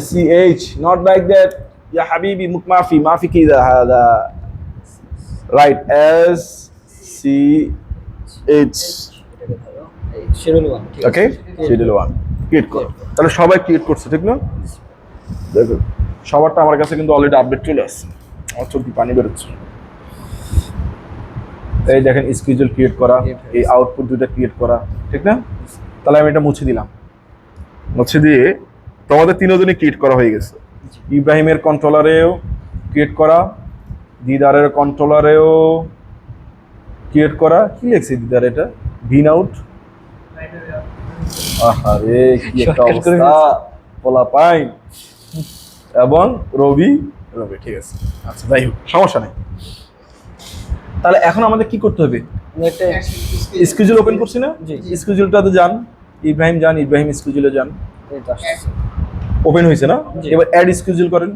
SCH not like that يا حبيبي ما في كده هذا right SCH এটাকে ধরো এই শিডিউল 1 ঠিক আছে। ওকে শিডিউল 1 ক্রিয়েট করো। তাহলে সবাই ক্রিয়েট করছে ঠিক না? দেখো সবারটা আমার কাছে কিন্তু অলরেডি আপডেট চলে আসছে। আমার চোখ দিয়ে পানি বেরোচ্ছে। এই দেখেন স্কেডিউল ক্রিয়েট করা, এই আউটপুট দুটো ক্রিয়েট করা, ঠিক না? তাহলে আমি এটা মুছে দিলাম। মুছে দিয়ে তোমাদের তিনজনই ক্রিয়েট করা হয়ে গেছে। ইব্রাহিমের কন্ট্রোলারেও ক্রিয়েট করা, দিদারের কন্ট্রোলারেও ক্রিয়েট করা। কি লিখছে দিদার এটা? ভিন আউট। আহারে কি একটা Shortcut করে অবস্থা, পোলা পাই। এবং রবি ঠিক আছে। আচ্ছা যাই হোক সমস্যা নেই। তাহলে এখন আমাদের কি করতে হবে? আমরা একটা স্কেডিউল ওপেন করছি না? জি। স্কেডিউলটাতে যান, ইব্রাহিম যান, ইব্রাহিম স্কেডিউলে যান। এই তো আসছে। ওপেন হয়েছে না? জি। এবার অ্যাড স্কেডিউল করেন,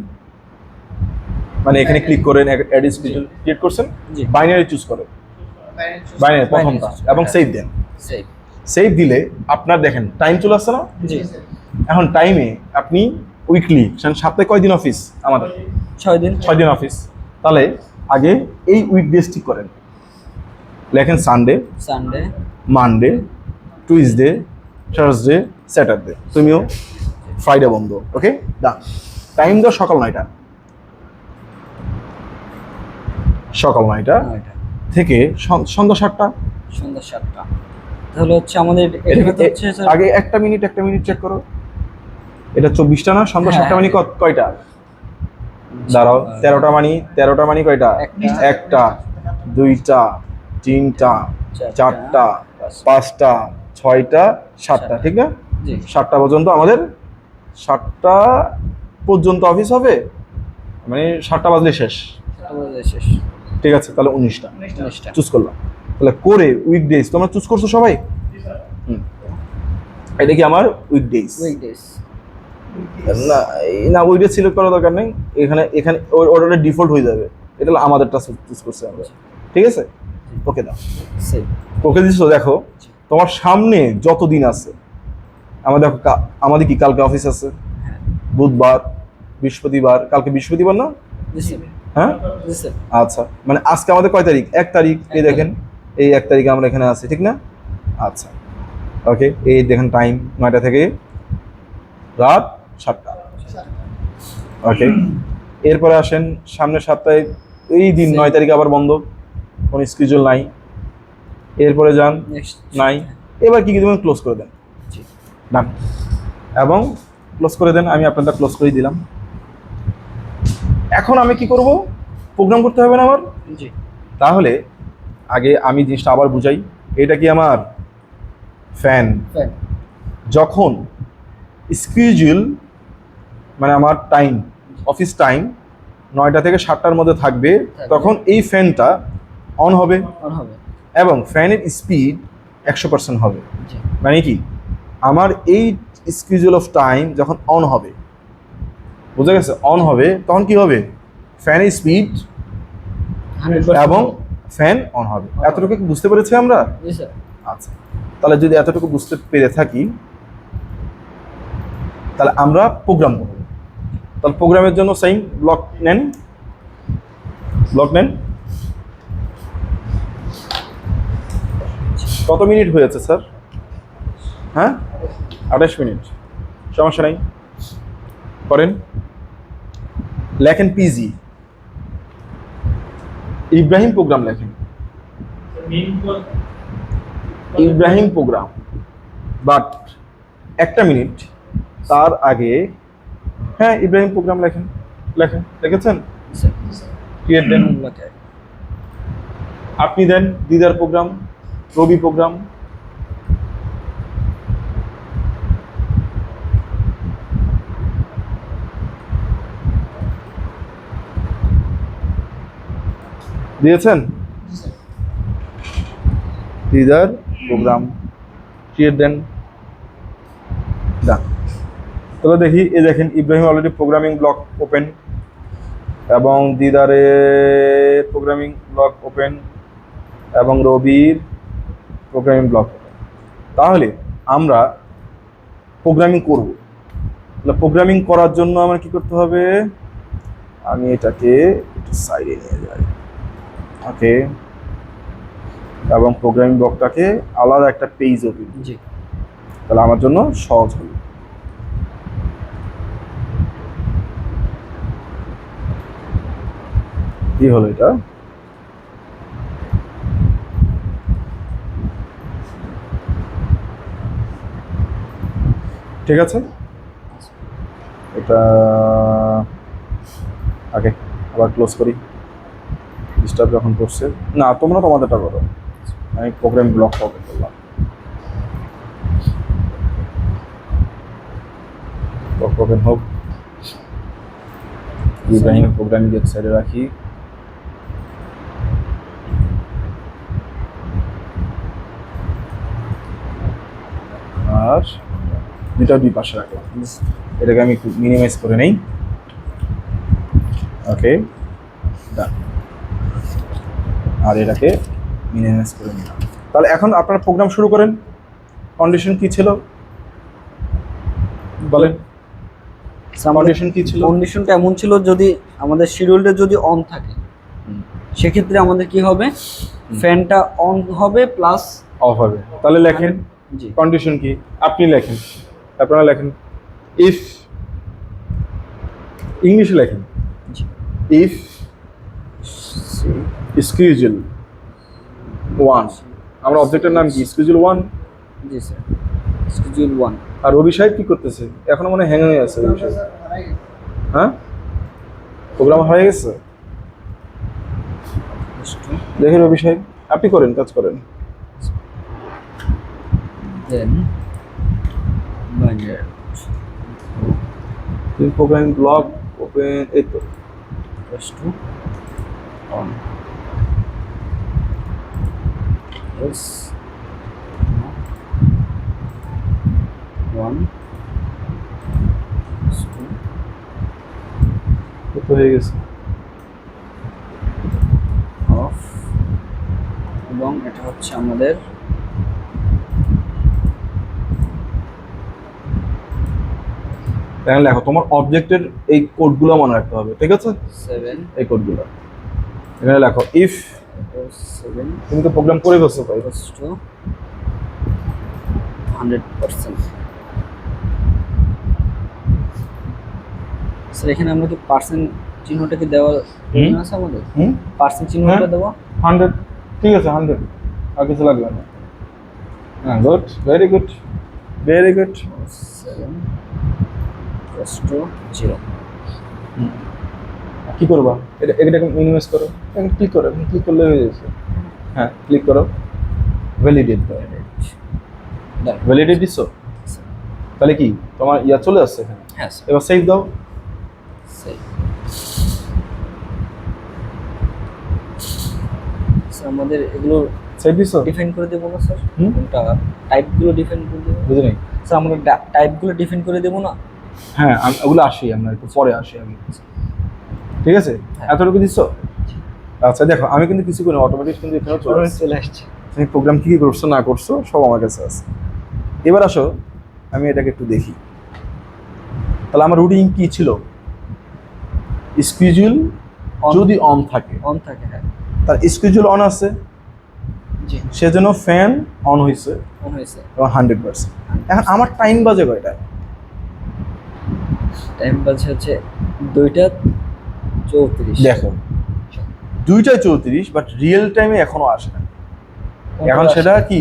মানে এখানে ক্লিক করেন, অ্যাড স্কেডিউল ক্রিয়েট করছেন, জি। বাইনারি চুজ করেন, বাইনারি প্রথমটা, choose এবং করেন। সেভ দেন। সেভ সেভ দিলে আপনার দেখেন টাইম চলে আসছে না? জি এখন টাইমে আপনি উইকলি, সপ্তাহে কয় দিন অফিস আমাদের? 6 দিন 6 দিন অফিস। তাহলে আগে এই উইকডেজ ঠিক করেন, লেখেন Sunday, Sunday Monday, Tuesday, Thursday, Saturday, তুমিও ফ্রাইডে বন্ধ। ওকে ডান। টাইম দাও সকাল 9টা, সকাল 9টা এটা থেকে সন্ধ্যা 7টা। সন্ধ্যা 7টা। তাহলে হচ্ছে আমাদের এখানে তো হচ্ছে স্যার আগে একটা মিনিট চেক করো। এটা 24টা না? সন্ধ্যা হ্যাঁ। 7টা মানে কয়টা? দাঁড়াও, 13টা মানে কয়টা? একটা। একটা, দুইটা, তিনটা, চারটা, পাঁচটা, 6টা, 7টা, ঠিক না? জি 7টা পর্যন্ত আমাদের, 7টা পর্যন্ত অফিস হবে, মানে 7টা বাজলে শেষ। আমাদের শেষ ঠিক আছে, তাহলে 19টা 19টা চুজ করলাম। তাহলে করে উইকডেজ তোমরা চুজ করছো সবাই? হুম। এটা কি আমার উইকডেজ? উইকডেজ না না, উইকডেজ সিলেক্ট করার দরকার নেই। এখানে ওটা ডিফল্ট হয়ে যাবে। এটা হলো আমাদেরটা চুজ করছি আমরা, ঠিক আছে? ওকে দাও, সেভ ওকে দিচ্ছ। দেখো তোমার সামনে যত দিন আছে, আমাদের দেখো আমাদের কি কালকে অফিস আছে, হ্যাঁ বুধবার, বৃহস্পতিবার, কালকে বৃহস্পতিবার না? দিছে হ্যাঁ দিছে আচ্ছা, মানে আজকে আমাদের কয় তারিখ? 1 তারিখ। এই দেখেন এই 1 তারিখে আমরা এখানে আছি, ঠিক না? আচ্ছা ওকে, এই দেখেন টাইম 9টা থেকে রাত 7টা। ওকে, এরপরে আসেন সামনের সপ্তাহে এই দিন 9 তারিখে আবার বন্ধ, কোনো স্কেডিউল নাই। এরপরে যান, নেক্সট নাই। এবার কি দেবেন? ক্লোজ করে দেন। জি ডান, এবং ক্লোজ করে দেন। আমি আপনাদের ক্লোজ করে দিলাম। এখন আমি কি করব? প্রোগ্রাম করতে হবে না আমার? জি তাহলে আগে আমি জিনিসটা আবার বুঝাই। এটা কি আমার ফ্যান। ফ্যান যখন স্কেডিউল মানে আমার টাইম, অফিস টাইম 9টা থেকে 7টার মধ্যে থাকবে, তখন এই ফ্যানটা অন হবে অন হবে এবং ফ্যানের স্পিড 100% হবে। জি মানে কি, আমার এই স্কেডিউল অফ টাইম যখন অন হবে, বুঝা গেছে? অন হবে তখন কি হবে? ফ্যানের স্পিড 100% এবং ফ্যান অন হবে। এতটুকু কি বুঝতে পেরেছি আমরা? জি স্যার আচ্ছা, তাহলে যদি এতটুকু বুঝতে পেরে থাকি, তাহলে আমরা প্রোগ্রাম করব। তাহলে প্রোগ্রামের জন্য সেম ব্লক নেন, কত মিনিট হয়েছে স্যার? হ্যাঁ 28 মিনিট, সমস্যা নাই, করেন। লেখেন পিজি ইব্রাহিম প্রোগ্রাম, লেখেন ইব্রাহিম প্রোগ্রাম। বাট একটা মিনিট, তার আগে হ্যাঁ ইব্রাহিম প্রোগ্রাম লেখেন, লিখেছেন? ক্রিয়েট দেন, আপনি দেন দিদার প্রোগ্রাম, রবি প্রোগ্রাম, দিয়েছেন? দিদার প্রোগ্রাম ক্রিয়েট দেন, ডান। তবে দেখি, এই দেখেন Ibrahim already programming block open এবং দিদারের প্রোগ্রামিং ব্লক ওপেন এবং রবির প্রোগ্রামিং ব্লক ওপেন। তাহলে আমরা প্রোগ্রামিং করব। তাহলে প্রোগ্রামিং করার জন্য আমার কি করতে হবে, আমি এটাকে একটু সাইডে নিয়ে যাই, ওকে, এবং প্রোগ্রামিং ব্লকটাকে আলাদা একটা পেজ ওপেন, জি তাহলে আমার জন্য সহজ হবে। কি হলো এটা, ঠিক আছে, এটা আগে আবার ক্লোজ করি, ডিস্টার্ব যখন করছে না, তোমরা তোমাদেরটা করো, আমি প্রোগ্রাম ব্লক ওপেন করলাম, ব্লক ওপেন হোক, ইব্রাহিমের প্রোগ্রামিং এক সাইডে রাখি, আর দুই পাশে রাখলাম, এটাকে আমি একটু মিনিমাইজ করে নেই, ওকে ডান, আর এটাকে মিনিমাইজ করে নিলাম। তাহলে এখন আপনারা প্রোগ্রাম শুরু করেন। কন্ডিশন কি ছিল বলেন, কন্ডিশন কি ছিল? কন্ডিশনটা এমন ছিল, যদি আমাদের শিডিউলটা যদি অন থাকে সেক্ষেত্রে আমাদের কি হবে, ফ্যানটা অন হবে প্লাস অফ হবে। তাহলে লেখেন জি কন্ডিশন কি, আপনি লেখেন, আপনারা লেখেন ইফ, ইংলিশে লেখেন জি ইফ স্কিউজুয়াল 1, আমরা অবজেক্টের নাম কি স্কিউজুয়াল 1, জি স্যার শিডিউল 1 আর রবি সাহেব কি করতেছে এখনো, মনে হ্যাং হয়ে আছে রবি সাহেব, হ্যাঁ প্রোগ্রাম হয়ে গেছে, দেখি রবি সাহেব আপনি করেন, কাজ করেন, দেন বাজার প্রোগ্রামিং ব্লক ওপেন, এই তো টু অন এস 1 কত হয়ে গেছে, অফ, এবং এটা হচ্ছে আমাদের এখন লেখো তোমার অবজেক্টের এই কোডগুলো মনে রাখতে হবে, ঠিক আছে, 7 এই কোডগুলো এখানে লেখো ইফ, 7 তুমি তো প্রোগ্রাম করে ফেলছো ভাই, equals to 100%। স্যার এখানে আমরা কি পার্সেন্ট চিহ্নটা কি দেওয়া প্রয়োজন আছে আমাদের? পার্সেন্ট চিহ্নটা হ্যাঁ। দেওয়া 100, ঠিক আছে 100, আর কিছু লাগবে না, হ্যাঁ good, very good, very good, 7 equals to 0। কি করবা, এটাকে মিনিমাইজ করো, এখন ক্লিক করো, এখন ক্লিক করলে হয়ে যাচ্ছে, হ্যাঁ ক্লিক করো, ভ্যালিডেট দাও, Done। ভ্যালিডেট দিছো, তাহলে কি তোমার ইয়া চলে আসছে এখানে, হ্যাঁ স্যার এবার সেভ দাও, সেই স্যার আমাদের এগুলো সেভ দিছো, ডিফাইন করে দেবো না স্যার? হুম? কোনটা টাইপগুলো ডিফাইন করে দেবো বুঝে নেই, স্যার? আমরা টাইপগুলো ডিফাইন করে দেবো না? হ্যাঁ ওগুলো আসি, আমরা একটু পরে আসি আমি, ঠিক আছে, এতটুকু দিছো, আচ্ছা দেখো আমি কিন্তু কিছু করি, অটোমেটিক কিন্তু এখানে চলে আসছে, চলে আসছে। তুমি প্রোগ্রাম কি কি করছো না করছো সব আমার কাছে আছে। এবার আসো আমি এটাকে একটু দেখি, তাহলে আমার রুটিন কি ছিল, স্কিউজুয়াল যদি অন থাকে, অন থাকে, হ্যাঁ তার স্কিউজুয়াল অন আছে, জি সেজন্য ফ্যান অন হয়েছে অন হয়েছে। এবং 100%। এখন আমার টাইম বাজে কয়টায়, টাইম বাজে হচ্ছে 2:34। দেখো 2:34, বাট রিয়েল টাইমে এখনো আসে না, এখন সেটা কি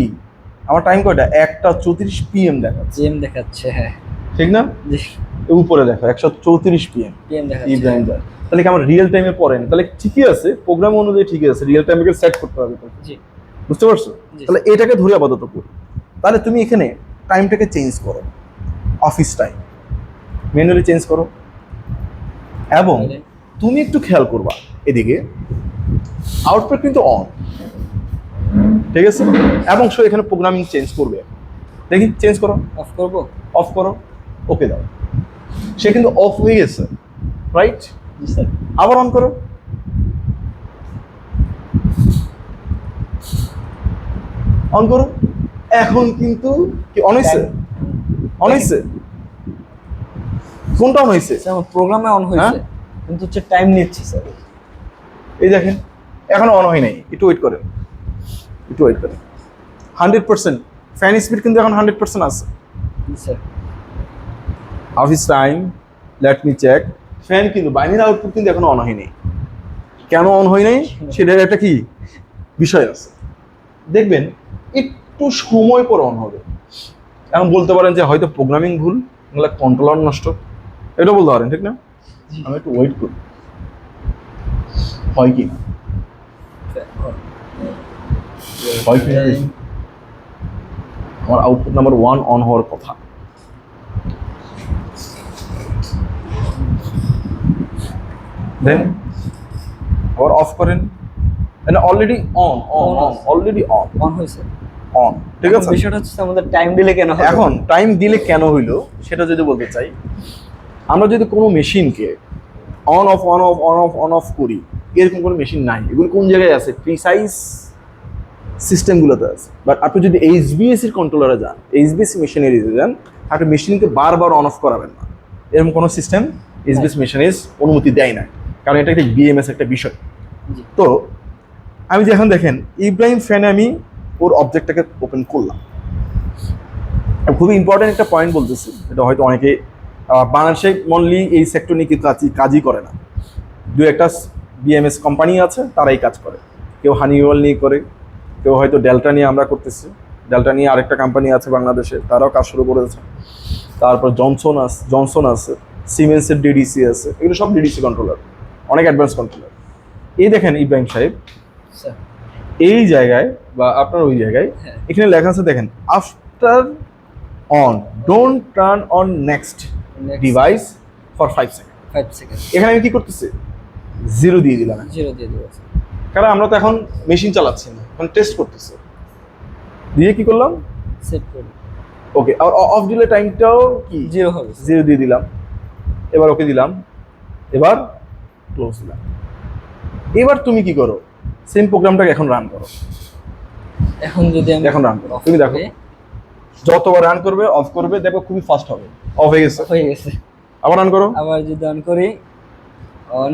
আমার টাইম কয়টা, 1:34 PM দেখাচ্ছে, জিএম দেখাচ্ছে, হ্যাঁ ঠিক না, জি উপরে দেখো 1:34 PM পিএম দেখাচ্ছে। ইব্রাহিম দা, তাহলে কি আমার রিয়েল টাইমে পড়ে না, তাহলে ঠিকই আছে, প্রোগ্রাম অনুযায়ী ঠিকই আছে, রিয়েল টাইমে সেট করতে হবে তো, জি বুঝতে পারছো? জি। তাহলে এটাকে ধরে আপাতত করি, তাহলে তুমি এখানে টাইমটাকে চেঞ্জ করো, অফিস টাইম ম্যানুয়ালি চেঞ্জ করো, এবং তুমি একটু খেয়াল করবা এদিকে আউটপুট কিন্তু অন, ঠিক আছে, এবং সে এখানে প্রোগ্রামিং চেঞ্জ করবে, দেখি চেঞ্জ করো, অফ করবো। অফ করো, ওকে দাও, সে কিন্তু অফ হয়ে গেছে, রাইট? জি স্যার। আবার অন করো। অন করো। এখন কিন্তু কি অন হয়েছে? অন হয়েছে? কোনটা অন হয়েছে? স্যার আমার প্রোগ্রামে অন হয়েছে, কিন্তু হচ্ছে টাইম নিচ্ছে স্যার। এই দেখেন এখনো অন হয় নাই, একটু ওয়েট করেন, একটু ওয়েট করেন। 100% ফ্যান স্পিড কিন্তু এখন 100% আছে। জি sir. Office time, let me check. Fan কিন্তু বাইনারি আউটপুট কিন্তু এখনো অন হয়নি। কেন অন হয় নাই সেটার একটা কি বিষয় আছে, দেখবেন একটু সময় পর অন হবে। এখন বলতে পারেন যে হয়তো প্রোগ্রামিং ভুল, এগুলো কন্ট্রোলার নষ্ট, এটা বলতে পারেন, ঠিক না? আমি একটু ওয়েট করি হয় কি না, হয় কি না দেখি। আমার আউটপুট নাম্বার 1 অন হওয়ার কথা। দেন আবার অফ করেন, already on on on already on on হয়েছে। অন, ঠিক আছে? বিষয়টা হচ্ছে আমাদের টাইম দিলে কেন হবে? এখন টাইম দিলে কেন হইলো সেটা যদি বলতে চাই, আমরা যদি কোনো মেশিনকে on off on off on off on off করি, এরকম কোনো মেশিন নাই। এগুলো কোন জায়গায় আছে? প্রিসাইজ সিস্টেমগুলোতে আছে। বাট আপনি যদি এইচবিএসির কন্ট্রোলারে যান, এইচবিএসি মেশিনারিতে যান, আপনি মেশিনকে বারবার অন অফ করাবেন না। এরকম কোনো সিস্টেম এইচবিএসি মেশিনারিজ অনুমতি দেয় না, কারণ এটা একটা বিএমএস একটা বিষয়। জি। তো আমি যে এখন দেখেন ইব্রাহিম ফ্যানে আমি ওর অবজেক্টটাকে ওপেন করলাম। খুবই ইম্পর্টেন্ট একটা পয়েন্ট বলতেছি, এটা হয়তো অনেকে বাংলাদেশে মনলি এই সেক্টর নিয়ে কাজই করে না। দু একটা বিএমএস কোম্পানি আছে তারাই কাজ করে, কেউ হানিওয়েল নিয়ে করে, কেউ হয়তো ডেল্টা নিয়ে আমরা করতেছি। ডেল্টা নিয়ে আরেকটা কোম্পানি আছে বাংলাদেশে, তারাও কাজ শুরু করেছে। তারপর জনসন আছে, সিমেন্সের ডিডিসি আছে, এগুলো সব ডিডিসি কন্ট্রোলার, অনেক অ্যাডভান্স কন্ট্রোলার। এই দেখেন ইব্রাহিম সাহেব, স্যার। এই জায়গায় বা আপনার ওই জায়গায় হ্যাঁ। এখানে লেখা আছে দেখেন, after on don't turn on next device for 5 second. 5 second. এখানে আমি কি করতেছি? 0 দিয়ে দিলাম, 0 দিয়ে দেবো স্যার। কারণ আমরা তো এখন মেশিন চালাচ্ছি না, এখন টেস্ট করতেছি। দিয়ে কি করলাম? সেট করে ওকে। আর অফ দিলে টাইমটাও কি 0 হবে স্যার। 0 দিয়ে দিলাম। এবার ওকে দিলাম, এবার ক্লোজ দিলাম। এবার তুমি কি করো? সেম প্রোগ্রামটাকে এখন রান করো। এখন যদি আমি এখন রান করো, off তুমি দেখো করে- যতবার রান করবে অফ করবে, দেখো খুবই ফাস্ট হবে। অফ হয়ে গেছে, হয়ে গেছে। আবার রান করো, আবার যদি অন করি, অন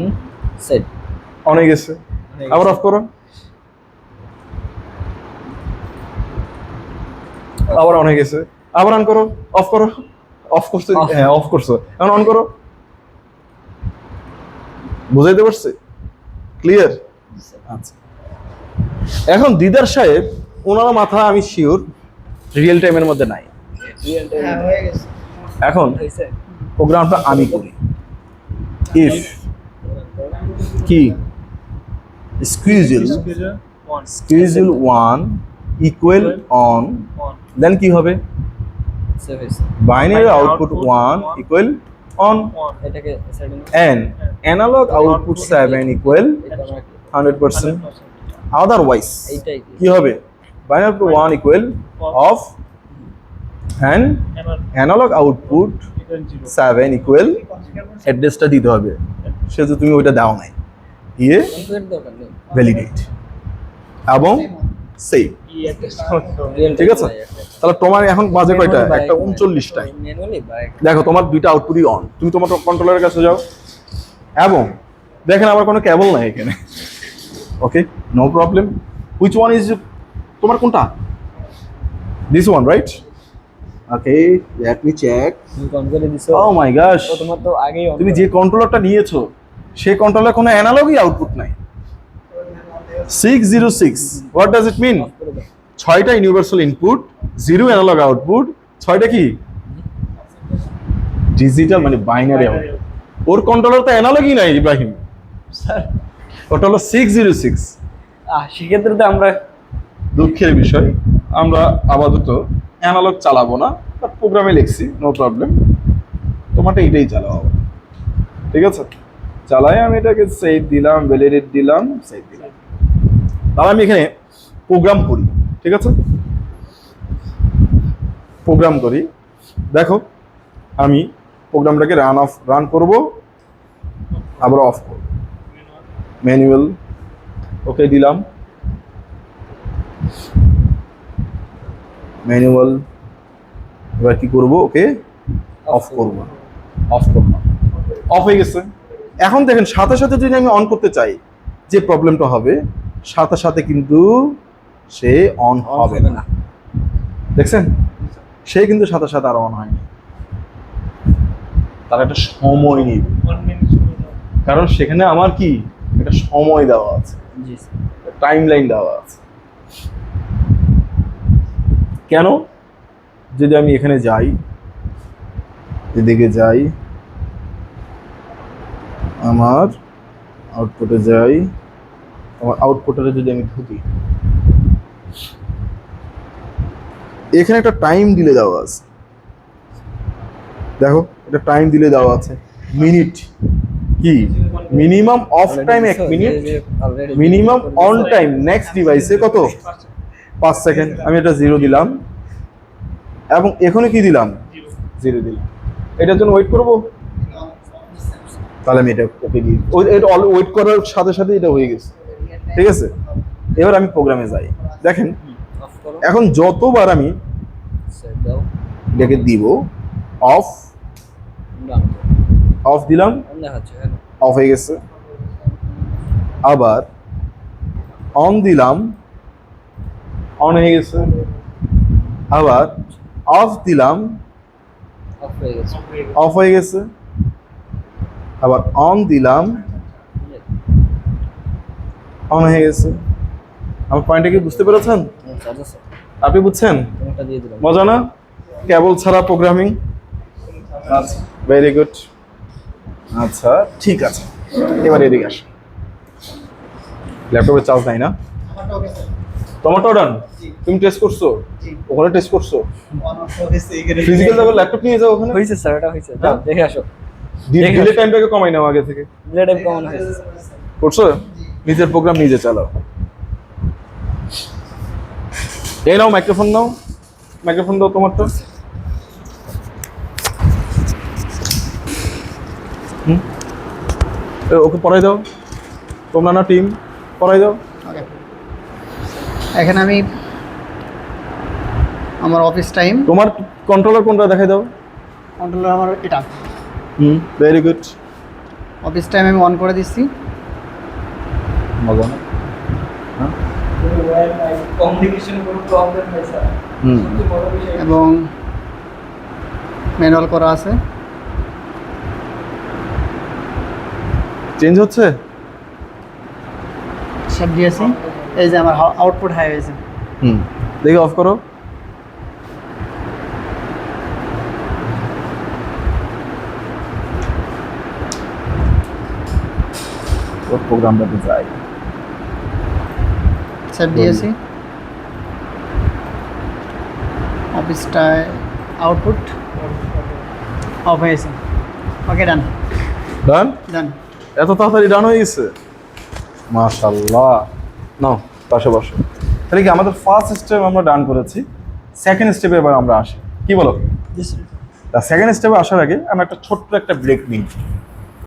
সেট অন হয়ে গেছে। আবার অফ করো, আবার অন হয়ে গেছে। আবার অন করো, অফ করো, অফ করছো, Off. হ্যাঁ অফ করছো, এখন অন করো। বুঝাইতে পারছি? ক্লিয়ার? আচ্ছা, এখন দিদার সাহেব ওনার মাথা আমি শিওর রিয়েল টাইমের মধ্যে নাই। হ্যাঁ হয়ে গেছে। এখন হয়েছে। প্রোগ্রামটা আমি করি। ইফ কি স্কুইজল 1 ইকুয়াল অন, দেন কি হবে? সেভ হয়েছে। বাইনারি আউটপুট 1 ইকুয়াল অন, এটাকে setting and analog output 7 equal 100%. Otherwise এইটাই কি হবে? Binary output 1 equal off and analog output 7 equal অ্যাড্রেসটা দিতে হবে, সেটা তুমি ওইটা দাও নাই, দিয়ে কম্পিউটার দরকার নেই। ভ্যালিডেট এবং সেভ। Real ঠিক time আছে? বাই একটা। তাহলে তোমার এখন বাজে কয়টা? Manually বাই একটা একটা। 39টায়। Manually বাই একটা। দেখো তোমার দুইটা আউটপুটই অন, তুমি তোমার কন্ট্রোলারের কাছে যাও এবং দেখেন আমার কোনো কেবল নাই এখানে। Okay, no problem. Which one is তোমার কোনটা? This one, right? Okay, let me check. তুমি অন করে দিছো। ও মাই গশ, ও তোমার তো আগেই অন। তুমি যে কন্ট্রোলারটা নিয়েছো সেই কন্ট্রোলার কোনো অ্যানালগই আউটপুট নাই। 606 হোয়াট ডাজ ইট মিন? 6টা ইউনিভার্সাল ইনপুট, 0 অ্যানালগ আউটপুট, 6টা কি ডিজিটাল মানে বাইনারি আউটপুট। ওর কন্ট্রোলার তো অ্যানালগই নাই ইব্রাহিম, স্যার ওটা হলো 606। সেক্ষেত্রে তো আমরা দুঃখের বিষয়, আমরা আপাতত অ্যানালগ চালাবো না, বাট প্রোগ্রামে লিখছি, নো প্রবলেম। তোমারটা এটাই চালাও, ঠিক আছে? চালাই আমি এটাকে সেভ দিলাম, ভ্যালিডেট দিলাম, সেভ দিলাম। তাহলে আমি এখানে প্রোগ্রাম করি, ঠিক আছে? প্রোগ্রাম করি, দেখো আমি প্রোগ্রামটাকে রান করব, আবার অফ করব, ম্যানুয়াল ওকে দিলাম, ম্যানুয়াল। এবার কি করব, ওকে অফ করব, অফ করব, অফ হয়ে গেছে। এখন দেখেন সাথে সাথে যদি আমি অন করতে চাই, যে প্রবলেমটা হবে সাথে সাথে কিন্তু সে অন হবে না। দেখছেন, সে কিন্তু সাথে সাথে আর অন হয়নি, তার একটা সময় নিবে, কারণ সেখানে আমার কি একটা সময় দেওয়া আছে, জি টাইম লাইন দেওয়া আছে। কেন, যদি আমি এখানে যাই, এদিকে যাই, আমার আউটপুটে যাই, আমার আউটপুটে যদি আমি ঢুকি, এখানে একটা টাইম দিলে দেওয়া আছে, দেখো এটা টাইম দিলে দেওয়া আছে, মিনিট কি minimum of time 1 minute, minimum on time next ডিভাইসে কত 5 সেকেন্ড। আমি এটা 0 দিলাম এবং এখানে কি দিলাম 0 দিলাম। এটার জন্য ওয়েট করব, তাহলে আমি এটা ওকে দিই, এটা ওয়েট করার সাথে সাথে এটা হয়ে গেছে, ঠিক আছে। এবার আমি প্রোগ্রামে যাই, দেখেন অফ করো, এখন যতবার আমি সেট দাও, এটাকে দিব, অফ ডান, অফ দিলাম, দেখাচ্ছে হ্যাঁ। অফ হয়ে গেছে। আবার অন দিলাম, অন হয়ে গেছে। আবার অফ দিলাম, অফ হয়ে গেছে, অফ হয়ে গেছে। আবার অন দিলাম, অন হয়ে গেছে। আমার পয়েন্টটা কি বুঝতে পেরেছেন? চার্জ আছে, আপনি বুঝছেন? কোনটা দিয়ে দিলাম, মজা না, কেবল ছাড়া প্রোগ্রামিং। আচ্ছা, ভেরি গুড। আচ্ছা ঠিক আছে, এবার এদিকে আসো। ল্যাপটপে চার্জ নাই না? টমেটো ডান, তুমি টেস্ট করছো? ওখানে টেস্ট করছো? ফিজিক্যাল যাবো, ল্যাপটপ নিয়ে যাও ওখানে। হয়েছে স্যার, এটা হয়েছে, যাও দেখে আসো। ডিলে টাইমটাকে কমাই নাও আগে থেকে। ডিলে টাইম কেমন হয়েছে? করছো? নিজের প্রোগ্রাম নিজে চালাও। এই নাও মাইক্রোফোন, নাও মাইক্রোফোন দাও তোমারটা। ওকে পড়াই দাও, তোমরা না টিম, পড়াই দাও। ওকে, এখানে আমি আমার অফিস টাইম, তোমার কন্ট্রোলার কোনটা দেখাই দাও। কন্ট্রোলার আমার এটা, ভেরি গুড। অফিস টাইম আমি অন করে দিচ্ছি। মজা না? এবং ম্যানুয়াল করা আছে। চেঞ্জ হচ্ছে? সেভ দিয়েছি, এই যে আমার আউটপুট হাই হয়েছে। দেখি অফ করো। ওর প্রোগ্রামটাতে যাই, সেভ দিয়েছি, অফিসটায় আউটপুট অফ হয়েছে। ওকে, ডান ডান। ডান। এত তাড়াতাড়ি ডান হয়ে গেছে, মাশাআল্লাহ। নাও পাশে বসো। তাহলে কি আমাদের ফার্স্ট স্টেপ আমরা ডান করেছি, সেকেন্ড স্টেপে এবার আমরা আসি, কি বলো? সেকেন্ড স্টেপে আসার আগে আমরা একটা ছোট্ট একটা ব্রেক নিই।